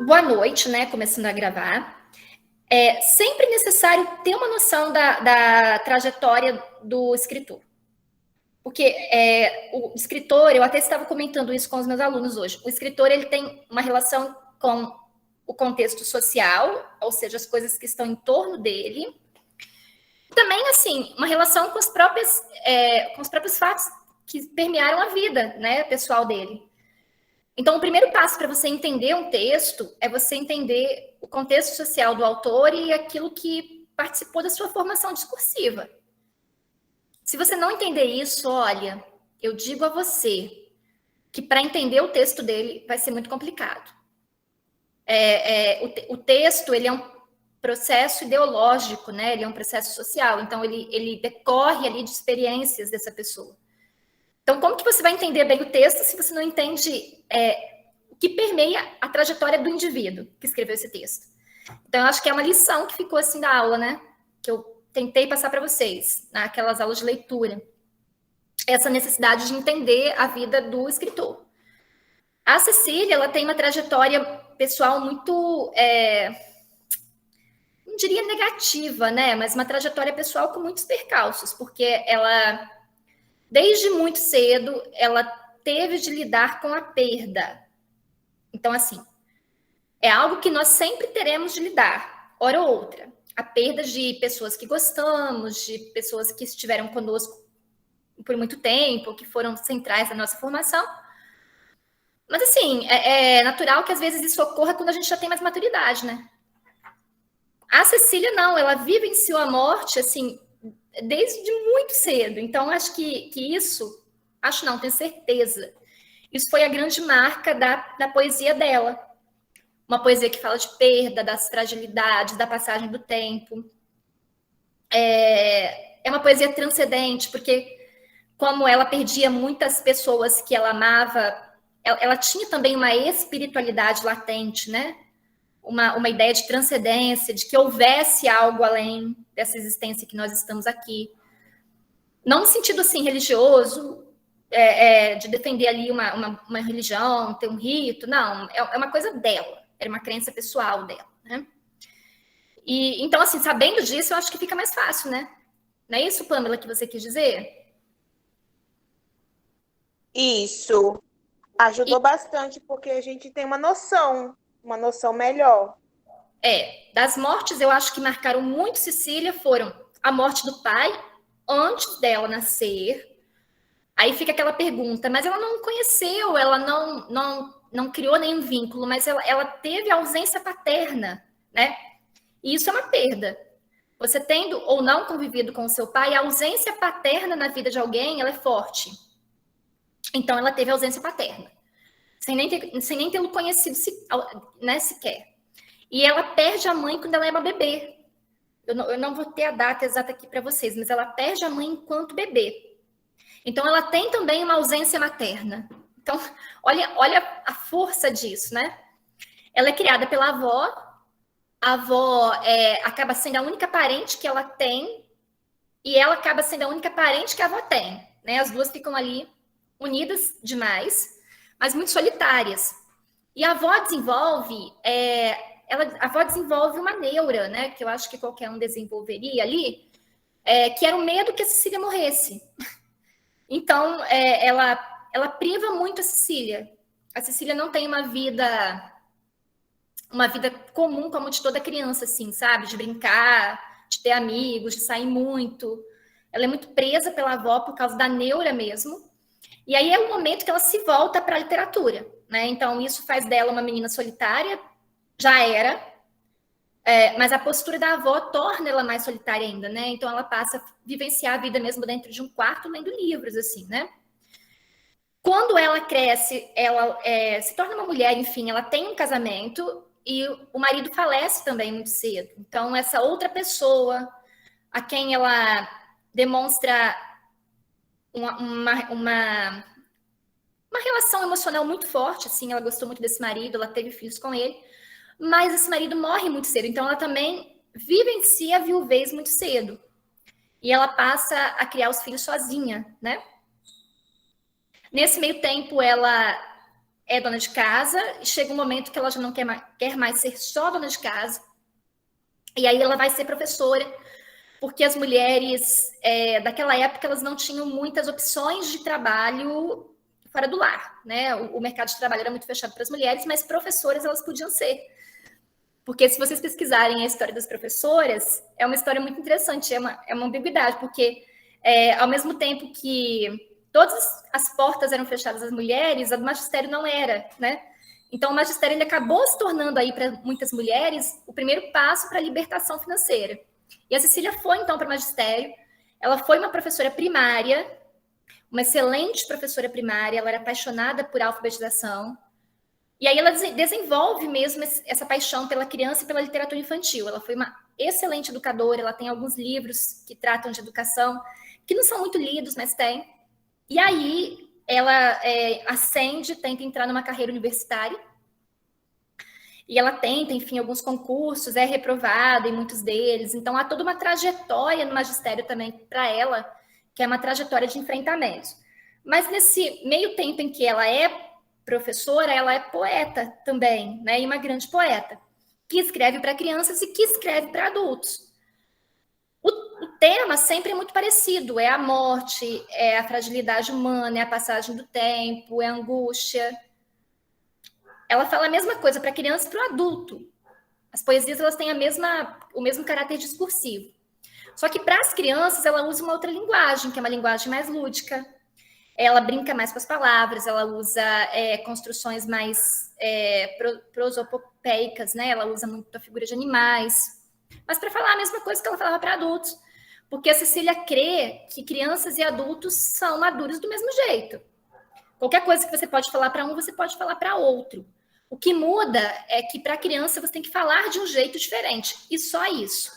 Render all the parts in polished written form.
boa noite, né? Começando a gravar. É sempre necessário ter uma noção da trajetória do escritor. Porque o escritor, eu até estava comentando isso com os meus alunos hoje, o escritor ele tem uma relação com o contexto social, ou seja, as coisas que estão em torno dele. Também, assim, uma relação com os próprios fatos que permearam a vida, né, pessoal dele. Então, o primeiro passo para você entender um texto é você entender o contexto social do autor e aquilo que participou da sua formação discursiva. Se você não entender isso, olha, eu digo a você que para entender o texto dele vai ser muito complicado. O texto ele é um processo ideológico, né? Ele é um processo social, então ele decorre ali de experiências dessa pessoa. Então, como que você vai entender bem o texto se você não entende o que permeia a trajetória do indivíduo que escreveu esse texto? Então, eu acho que é uma lição que ficou assim da aula, né? Que eu tentei passar para vocês, naquelas aulas de leitura. Essa necessidade de entender a vida do escritor. A Cecília, ela tem uma trajetória pessoal muito, não diria negativa, né? Mas uma trajetória pessoal com muitos percalços, porque ela, desde muito cedo, ela teve de lidar com a perda. Então, assim, é algo que nós sempre teremos de lidar, hora ou outra. A perda de pessoas que gostamos, de pessoas que estiveram conosco por muito tempo, que foram centrais na nossa formação. Mas, assim, é natural que às vezes isso ocorra quando a gente já tem mais maturidade, né? A Cecília, não, ela vivenciou a morte, assim, desde muito cedo. Então, acho que isso, acho não, tenho certeza, isso foi a grande marca da poesia dela. Uma poesia que fala de perda, das fragilidades, da passagem do tempo. É uma poesia transcendente, porque como ela perdia muitas pessoas que ela amava, ela tinha também uma espiritualidade latente, né? Uma ideia de transcendência, de que houvesse algo além dessa existência que nós estamos aqui. Não no sentido assim religioso, de defender ali uma religião, ter um rito, não, é uma coisa dela, era uma crença pessoal dela, né? E então, assim, sabendo disso, eu acho que fica mais fácil, né? Não é isso, Pamela, que você quis dizer? Isso ajudou E, bastante porque a gente tem uma noção melhor. das mortes, eu acho que marcaram muito Cecília foram a morte do pai antes dela nascer. Aí fica aquela pergunta, mas ela não conheceu, ela não criou nenhum vínculo, mas ela teve ausência paterna, né? E isso é uma perda. Você tendo ou não convivido com o seu pai, a ausência paterna na vida de alguém, ela é forte. Então, ela teve ausência paterna, sem nem tê-lo conhecido, né, sequer. E ela perde a mãe quando ela é uma bebê. Eu não vou ter a data exata aqui para vocês, mas ela perde a mãe enquanto bebê. Então, ela tem também uma ausência materna. Então, olha a força disso, né? Ela é criada pela avó, a avó acaba sendo a única parente que ela tem, e ela acaba sendo a única parente que a avó tem. Né? As duas ficam ali unidas demais, mas muito solitárias. E a avó desenvolve, a avó desenvolve uma neura, né? Que eu acho que qualquer um desenvolveria ali, que era o medo que a Cecília morresse. Então, ela priva muito a Cecília. A Cecília não tem uma vida comum como de toda criança, assim, sabe? De brincar, de ter amigos, de sair muito. Ela é muito presa pela avó por causa da neura mesmo. E aí é o momento que ela se volta para a literatura, né? Então, isso faz dela uma menina solitária, já era, mas a postura da avó torna ela mais solitária ainda, né? Então, ela passa a vivenciar a vida mesmo dentro de um quarto, lendo livros, assim, né? Quando ela cresce, ela se torna uma mulher, enfim, ela tem um casamento e o marido falece também muito cedo. Então, essa outra pessoa a quem ela demonstra uma relação emocional muito forte, assim, ela gostou muito desse marido, ela teve filhos com ele, mas esse marido morre muito cedo, então ela também vivencia a viuvez muito cedo. E ela passa a criar os filhos sozinha, né? Nesse meio tempo, ela é dona de casa e chega um momento que ela já não quer mais ser só dona de casa. E aí ela vai ser professora, porque as mulheres daquela época elas não tinham muitas opções de trabalho fora do lar, né? O mercado de trabalho era muito fechado para as mulheres, mas professoras elas podiam ser. Porque se vocês pesquisarem a história das professoras, é uma história muito interessante, é uma ambiguidade, porque ao mesmo tempo que todas as portas eram fechadas às mulheres, a do magistério não era, né? Então, o magistério ele acabou se tornando aí para muitas mulheres o primeiro passo para a libertação financeira. E a Cecília foi, então, para o magistério. Ela foi uma professora primária, uma excelente professora primária, ela era apaixonada por alfabetização. E aí ela desenvolve mesmo essa paixão pela criança e pela literatura infantil. Ela foi uma excelente educadora, ela tem alguns livros que tratam de educação, que não são muito lidos, mas tem. E aí ela ascende, tenta entrar numa carreira universitária, e ela tenta, enfim, alguns concursos, é reprovada em muitos deles. Então, há toda uma trajetória no magistério também para ela, que é uma trajetória de enfrentamentos. Mas nesse meio tempo em que ela é professora, ela é poeta também, né? E uma grande poeta, que escreve para crianças e que escreve para adultos. O tema sempre é muito parecido, é a morte, é a fragilidade humana, é a passagem do tempo, é a angústia. Ela fala a mesma coisa para a criança e para o adulto. As poesias elas têm o mesmo caráter discursivo. Só que para as crianças ela usa uma outra linguagem, que é uma linguagem mais lúdica. Ela brinca mais com as palavras, ela usa construções mais prosopopeicas, né? Ela usa muito a figura de animais. Mas para falar a mesma coisa que ela falava para adultos. Porque a Cecília crê que crianças e adultos são maduros do mesmo jeito. Qualquer coisa que você pode falar para um, você pode falar para outro. O que muda é que para a criança você tem que falar de um jeito diferente. E só isso.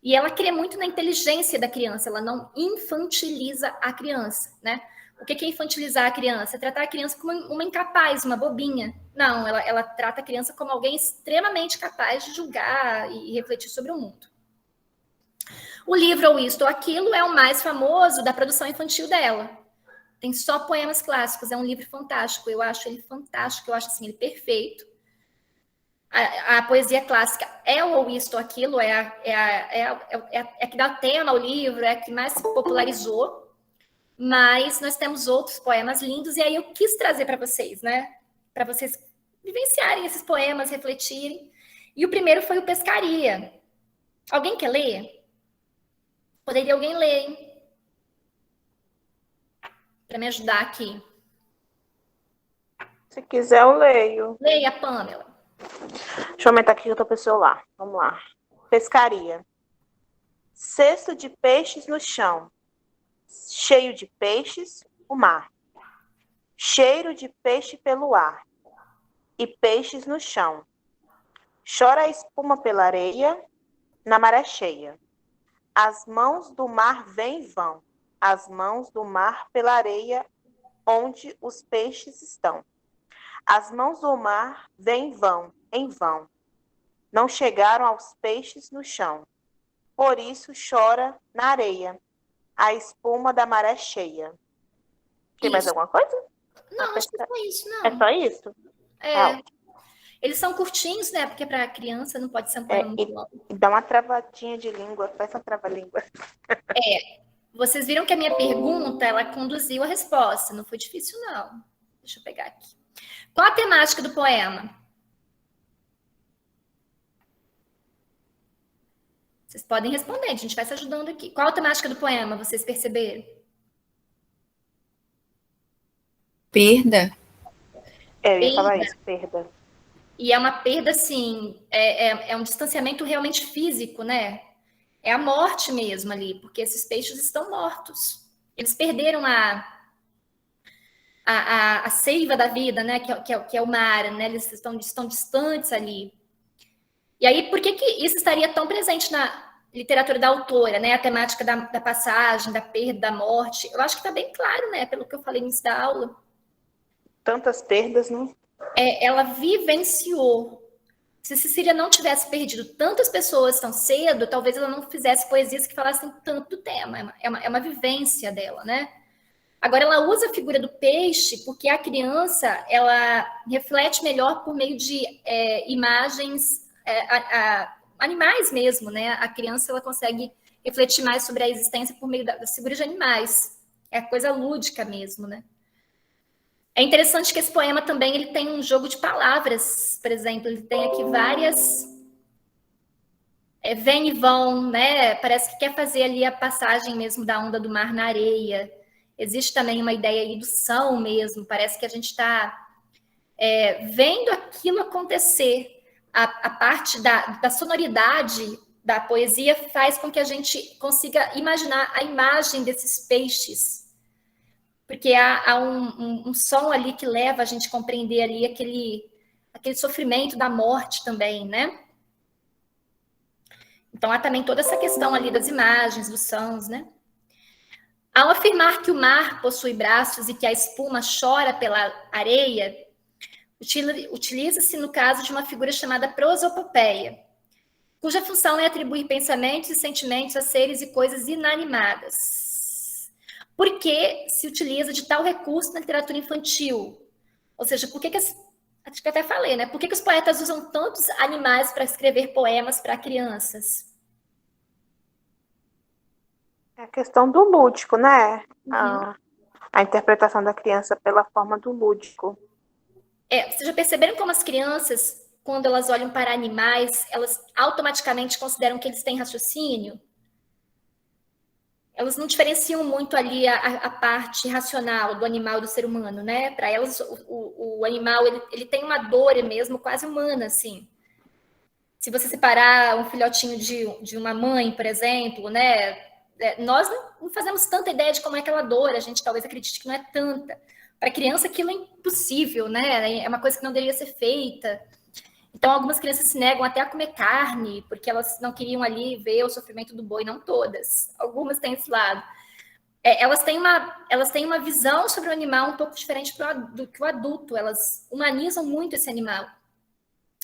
E ela crê muito na inteligência da criança, ela não infantiliza a criança, né? O que é infantilizar a criança? É tratar a criança como uma incapaz, uma bobinha. Não, ela trata a criança como alguém extremamente capaz de julgar e refletir sobre o mundo. O livro Ou Isto ou Aquilo é o mais famoso da produção infantil dela. Tem só poemas clássicos, é um livro fantástico. Eu acho ele fantástico, eu acho assim, ele perfeito. A poesia clássica é o Ou Isto ou Aquilo, é a que dá tema ao livro, é a que mais se popularizou. Mas nós temos outros poemas lindos, e aí eu quis trazer para vocês, né? Para vocês vivenciarem esses poemas, refletirem. E o primeiro foi o Pescaria. Alguém quer ler? Poderia alguém ler, hein? Para me ajudar aqui. Se quiser, eu leio. Leia, Pamela. Deixa eu aumentar aqui que eu tô com o celular. Vamos lá. Pescaria. Cesto de peixes no chão. Cheio de peixes, o mar. Cheiro de peixe pelo ar. E peixes no chão. Chora a espuma pela areia, na maré cheia. As mãos do mar vêm e vão. As mãos do mar pela areia, onde os peixes estão. As mãos do mar vêm e vão, em vão. Não chegaram aos peixes no chão. Por isso chora na areia a espuma da maré cheia. Tem mais alguma coisa? Não, acho que é só isso, não. É só isso? É. Eles são curtinhos, né? Porque para criança não pode ser um poema muito longo. Dá uma travadinha de língua, faz uma trava-língua. Vocês viram que a minha pergunta, ela conduziu a resposta. Não foi difícil, não. Deixa eu pegar aqui. Qual a temática do poema? Vocês podem responder, a gente vai se ajudando aqui. Qual a temática do poema, vocês perceberam? Perda. Eu ia falar isso, perda. E é uma perda, assim, é um distanciamento realmente físico, né? É a morte mesmo ali, porque esses peixes estão mortos. Eles perderam a seiva da vida, né? Que é o mar, né? Eles estão distantes ali. E aí, por que isso estaria tão presente na literatura da autora, né? A temática da passagem, da perda, da morte. Eu acho que está bem claro, né? Pelo que eu falei no início da aula. Tantas perdas, não? Ela vivenciou. Se Cecília não tivesse perdido tantas pessoas tão cedo, talvez ela não fizesse poesias que falassem tanto do tema. É uma vivência dela, né? Agora, ela usa a figura do peixe porque a criança, ela reflete melhor por meio de imagens, animais mesmo, né? A criança, ela consegue refletir mais sobre a existência por meio das figuras de animais. É coisa lúdica mesmo, né? É interessante que esse poema também ele tem um jogo de palavras, por exemplo, ele tem aqui várias vem e vão, né? Parece que quer fazer ali a passagem mesmo da onda do mar na areia. Existe também uma ideia aí do são mesmo, parece que a gente está vendo aquilo acontecer. A parte da sonoridade da poesia faz com que a gente consiga imaginar a imagem desses peixes, porque há um som ali que leva a gente a compreender ali aquele sofrimento da morte também, né? Então há também toda essa questão ali das imagens, dos sons, né? Ao afirmar que o mar possui braços e que a espuma chora pela areia, utiliza-se no caso de uma figura chamada prosopopeia, cuja função é atribuir pensamentos e sentimentos a seres e coisas inanimadas. Por que se utiliza de tal recurso na literatura infantil? Ou seja, por que acho que até falei, né? Por que os poetas usam tantos animais para escrever poemas para crianças? É a questão do lúdico, né? Uhum. A interpretação da criança pela forma do lúdico. Vocês já perceberam como as crianças, quando elas olham para animais, elas automaticamente consideram que eles têm raciocínio? Elas não diferenciam muito ali a parte racional do animal e do ser humano, né? Para elas, o animal, ele tem uma dor mesmo quase humana, assim. Se você separar um filhotinho de uma mãe, por exemplo, né? Nós não fazemos tanta ideia de como é aquela dor, a gente talvez acredite que não é tanta. Para criança, aquilo é impossível, né? É uma coisa que não deveria ser feita. Então, algumas crianças se negam até a comer carne, porque elas não queriam ali ver o sofrimento do boi, não todas. Algumas têm esse lado. Elas têm uma visão sobre o animal um pouco diferente do que o adulto. Elas humanizam muito esse animal.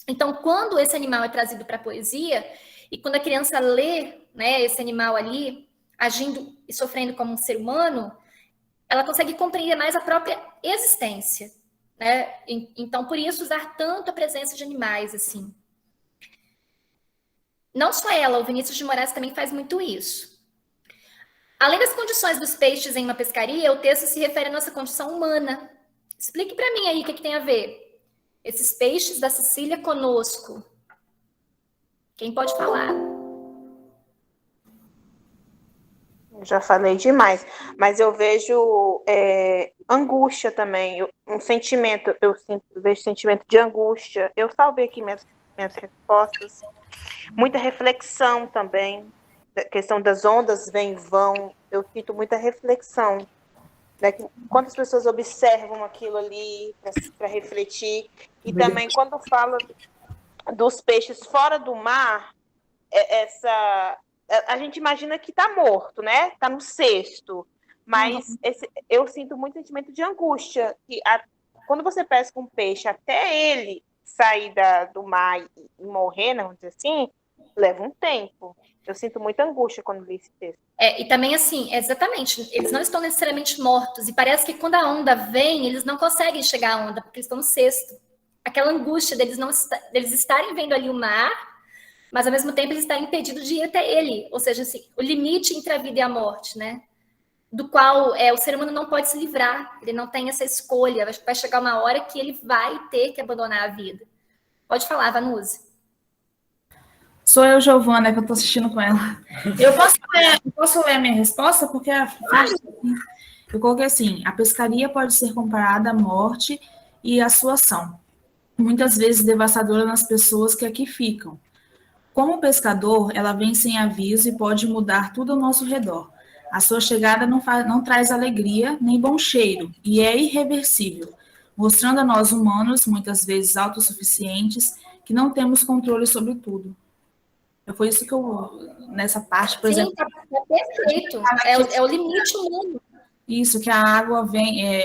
Então, quando esse animal é trazido para a poesia, e quando a criança lê, né, esse animal ali, agindo e sofrendo como um ser humano, ela consegue compreender mais a própria existência, né? Então, por isso, usar tanto a presença de animais, assim. Não só ela, o Vinícius de Moraes também faz muito isso. Além das condições dos peixes em uma pescaria, o texto se refere à nossa condição humana. Explique para mim aí o que tem a ver. Esses peixes da Sicília conosco. Quem pode falar? Já falei demais, mas eu vejo angústia também, um sentimento, vejo sentimento de angústia. Eu salvei aqui minhas respostas. Muita reflexão também, a questão das ondas vêm e vão, eu sinto muita reflexão. Né? Quantas pessoas observam aquilo ali para refletir, e também quando fala dos peixes fora do mar, a gente imagina que está morto, né? Está no cesto. Mas eu sinto muito sentimento de angústia. Que quando você pesca um peixe, até ele sair do mar e morrer, vamos dizer assim, leva um tempo. Eu sinto muita angústia quando li esse texto. E também, assim, exatamente, eles não estão necessariamente mortos. E parece que quando a onda vem, eles não conseguem chegar à onda, porque eles estão no cesto. Aquela angústia deles estarem vendo ali o mar, mas ao mesmo tempo eles estarem impedidos de ir até ele. Ou seja, assim, o limite entre a vida e a morte, né? Do qual o ser humano não pode se livrar. Ele não tem essa escolha. Vai chegar uma hora que ele vai ter que abandonar a vida. Pode falar, Vanusa. Sou eu, Giovana, que eu estou assistindo com ela. Eu posso ler a minha resposta? Porque é fácil. Eu coloquei assim: a pescaria pode ser comparada à morte e à sua ação, muitas vezes devastadora nas pessoas que aqui ficam. Como pescador, ela vem sem aviso e pode mudar tudo ao nosso redor. A sua chegada não traz alegria nem bom cheiro, e é irreversível, mostrando a nós humanos, muitas vezes autossuficientes, que não temos controle sobre tudo. Foi isso que nessa parte, por exemplo... Sim, é perfeito. É o limite humano. Isso, que a água vem,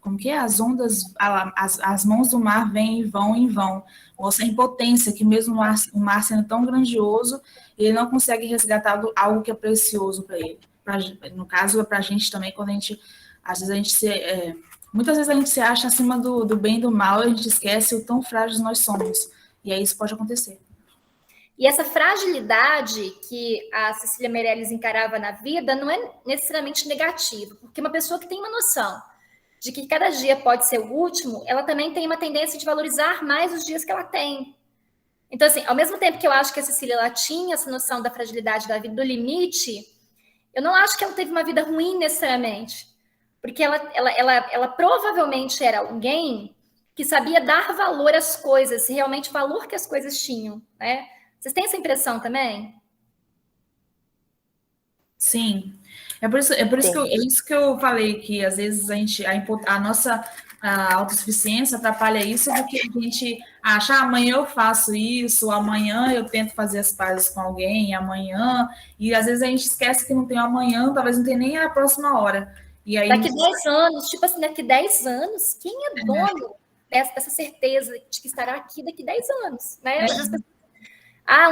como que é? As ondas, as mãos do mar vêm e vão. Mostra a impotência, que mesmo o mar sendo tão grandioso, ele não consegue resgatar algo que é precioso para ele. No caso, é para a gente também, quando a gente Às vezes muitas vezes a gente se acha acima do bem e do mal, e a gente esquece o tão frágeis nós somos. E aí isso pode acontecer. E essa fragilidade que a Cecília Meirelles encarava na vida não é necessariamente negativa, porque uma pessoa que tem uma noção de que cada dia pode ser o último, ela também tem uma tendência de valorizar mais os dias que ela tem. Então, assim, ao mesmo tempo que eu acho que a Cecília ela tinha essa noção da fragilidade da vida, do limite, eu não acho que ela teve uma vida ruim necessariamente. Porque ela provavelmente era alguém que sabia dar valor às coisas, realmente o valor que as coisas tinham, né? Vocês têm essa impressão também? Sim. É por isso, é isso que eu falei, que às vezes a nossa autossuficiência atrapalha isso, do que a gente acha, amanhã eu faço isso, amanhã eu tento fazer as pazes com alguém, amanhã, e às vezes a gente esquece que não tem amanhã, talvez não tenha nem a próxima hora. E aí, daqui 10 anos, tipo assim, daqui 10 anos, quem é dono dessa certeza de que estará aqui daqui 10 anos, né?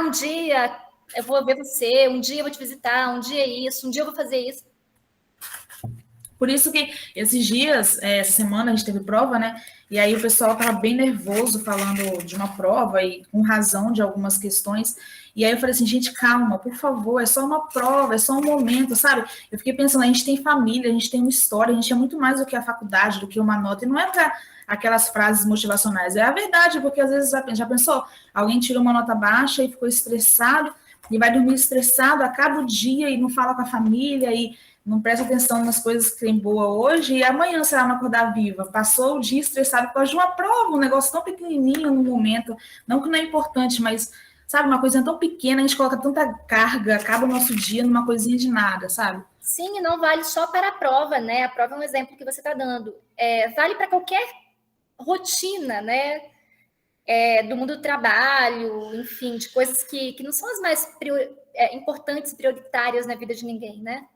Um dia eu vou ver você, um dia eu vou te visitar, um dia isso, um dia eu vou fazer isso. Por isso que esses dias, essa semana, a gente teve prova, né? E aí o pessoal estava bem nervoso falando de uma prova e com razão de algumas questões. E aí eu falei assim, gente, calma, por favor, é só uma prova, é só um momento, sabe? Eu fiquei pensando, a gente tem família, a gente tem uma história, a gente é muito mais do que a faculdade, do que uma nota. E não é para aquelas frases motivacionais, é a verdade, porque às vezes já pensou, alguém tirou uma nota baixa e ficou estressado, e vai dormir estressado, acaba o dia e não fala com a família, e não presta atenção nas coisas que tem boa hoje, e amanhã será não acordar viva. Passou o dia estressado por causa de uma prova, um negócio tão pequenininho no momento, não que não é importante, mas, sabe, uma coisinha tão pequena, a gente coloca tanta carga, acaba o nosso dia numa coisinha de nada, sabe? Sim, e não vale só para a prova, né? A prova é um exemplo que você está dando. Vale para qualquer rotina, né? Do mundo do trabalho, enfim, de coisas que não são as mais importantes, prioritárias na vida de ninguém, né?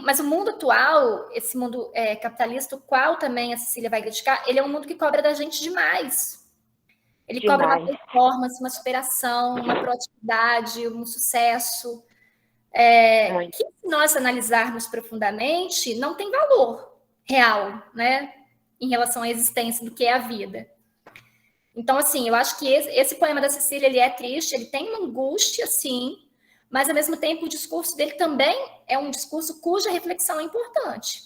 Mas o mundo atual, esse mundo capitalista, o qual também a Cecília vai criticar, ele é um mundo que cobra da gente demais. Ele cobra uma performance, uma superação, uma proatividade, um sucesso, que, se nós analisarmos profundamente, não tem valor real, né, em relação à existência do que é a vida. Então, assim, eu acho que esse poema da Cecília, ele é triste, ele tem uma angústia, sim, mas, ao mesmo tempo, o discurso dele também é um discurso cuja reflexão é importante.